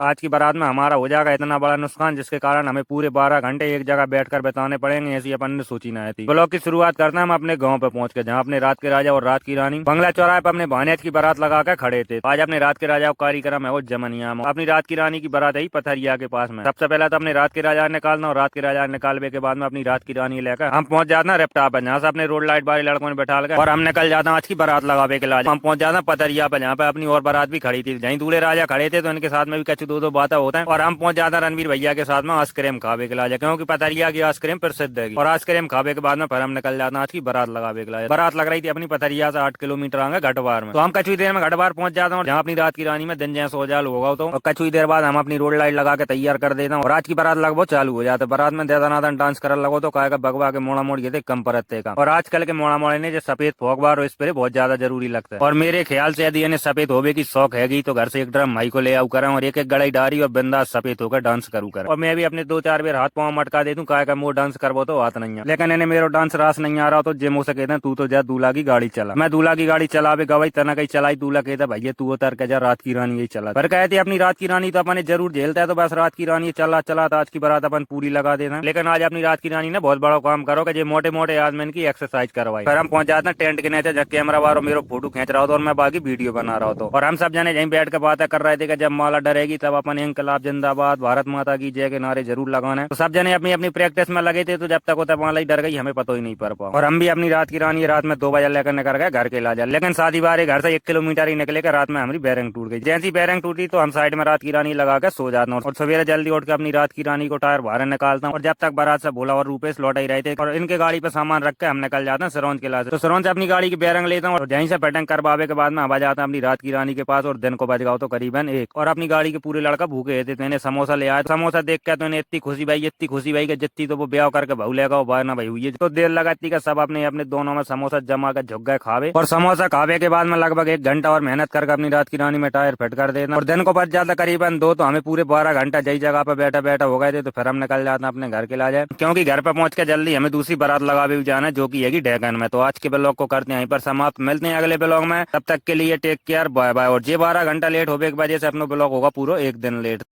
आज की बारात में हमारा हो जाएगा इतना बड़ा नुकसान जिसके कारण हमें पूरे 12 घंटे एक जगह बैठकर बिताने पड़ेंगे। ऐसी अपन ने सोची ना थी। ब्लॉग की शुरुआत करते हैं हम अपने गांव पे पहुंच के, जहां अपने रात के राजा और रात की रानी बंगला चौराहे पर अपने भानियाज की बारात लगा कर खड़े थे। आज अपने रात के राजा का कार्यक्रम है वो जमनिया में। अपनी रात की रानी की बारात है पथरिया के पास में। सबसे पहले तो अपने रात के राजा निकालना और रात के राजा निकालने के बाद में अपनी रात की रानी लेकर हम पहुंच जाते हैं रेपटा पे, जहाँ से अपने रोड लाइट वाले लड़कों ने बैठा कर और हम निकल जाते हैं आज की बारात लगावे के लिए। हम पहुंच जाते हैं पथरिया पे, जहाँ पे अपनी और बारात भी खड़ी थी। जहीं दूल्हे राजा खड़े थे तो इनके साथ में भी कछु दो बातें होता है। और हम पहुंच जाते हैं रणवीर भैया के साथ में आइसक्रीम खावे के लिए, क्योंकि पथरिया की आइसक्रीम प्रसिद्ध है। और आइसक्रीम खावे के बाद में फिर हम निकल जाते हैं आज की बारात लगावे के लिए। बारात लग रही थी अपनी पथरिया से 8 किलोमीटर आगे घटवार में। तो हम कछु देर में घटवार पहुंच जाते हैं, जहाँ अपनी रात की रानी में दिन जैसे हो जाल होगा। तो कछु देर बाद हम अपनी रोड लाइट लगा के तैयार कर देता हूँ और आज की बारात लगभग चालू हो जाते। बारात में दनादन डांस कर लगो तो कहेगा भगवा के मोड़ा मोड़ ये थे कम परते का। और आजकल के मोड़ा मोड़े ने जो सफेद फोकबार और स्प्रे बहुत ज्यादा जरूरी लगता है। और मेरे ख्याल से यदि इन्हें सफेद होने की शौक हैगी तो घर से एक ड्रम माई को ले आऊ करें और एक गड़ाई डारी और बिंदास सफेद होकर डांस करूँ कर। और मैं भी अपने 2-4 बार हाथ पाँव मटका दे दूं, कहेगा वो डांस करबो तो हाथ नहीं है। लेकिन इन्हें मेरा डांस रास नहीं आ रहा तो जे मुझसे कहते हैं तू तो जा दूल्हा की गाड़ी चला। मैं दूल्हा की गाड़ी चलावे गवाई तना कहीं चलाई। दूल्हा कहता भैया तू उतर के जा, रात की रानी यही चला। पर कहते अपनी रात की रानी तो अपने जरूर झेलता है, तो बस रात की रानी चला चला तो आज की बारात अपन पूरी लगा देना। लेकिन आज अपनी रात की रानी ने बहुत बड़ा काम करो कि मोटे मोटे आदमी की एक्सरसाइज करवाई। फिर हम पहुंच जाते हैं टेंट के नीचे, जब कैमरा वालों मेरे फोटो खींच रहा था और मैं बाकी वीडियो बना रहा था। और हम सब जने यहीं बैठ कर बातें कर रहे थे कि जब माला डरेगी तब अपन इंकलाब जिंदाबाद भारत माता की जय के नारे जरूर लगाने। तो सब जने अपनी अपनी प्रैक्टिस में लगे थे, तो जब तक होता माला ही डर गई हमें पता ही नहीं पड़ पाओ। और हम भी अपनी रात की रानी रात में 2 बजे लेकर निकल गए घर के लाजा। लेकिन शादी बारे घर से 1 किलोमीटर ही निकले के रात में हमारी बैरिंग टूट गई। जैसी बैरिंग टूटी तो हम साइड में रात की रानी लगा के सो जाता हूँ और सवेरे जल्दी उठ के अपनी रात की रानी को टायर बाहर निकालता हूँ। और जब तक बारात से भोला और रूपेश लौट ही रहे थे और इनके गाड़ी पे सामान रख के हम निकल जाते हैं सिरौंज के लाज। तो सिरौंज से अपनी गाड़ी की बैरिंग लेता हूँ और यहीं से फिटिंग करवावे के बाद में हम आ जाता अपनी रात की रानी के पास। और दिन को बज गया तो करीबन 1 और अपनी गाड़ी के पूरे लड़का भूखे थे। तो इन्हें समोसा ले आया। समोसा देख के तो इन्हें इतनी खुशी भाई कि जितनी तो वो ब्याह करके भाऊ लेगा बाहर ना भाई हुई है। तो देर लगाती का सब अपने अपने दोनों में समोसा जमा कर झुक गए खावे। और समोसा खावे के बाद में लगभग 1 घंटा और मेहनत करके अपनी रात की रानी में टायर फिट कर देना। और दिन को बच जाता करीबन 2, तो हमें पूरे 12 घंटा जई जगह पर बैठा बैठा हो गए थे। तो फिर हम निकल जाते अपने घर के लाजा, क्योंकि घर पे पहुंच के जल्दी हमें दूसरी बारात लगावे भी जाना है जो की है ढेकन में। तो आज के ब्लॉग को करते हैं यहीं पर समाप्त, मिलते हैं अगले ब्लॉग में। तब तक के लिए टेक केयर, बाय बाय। और जे 12 घंटा लेट होने की वजह से अपना ब्लॉग होगा पूरा 1 दिन लेट।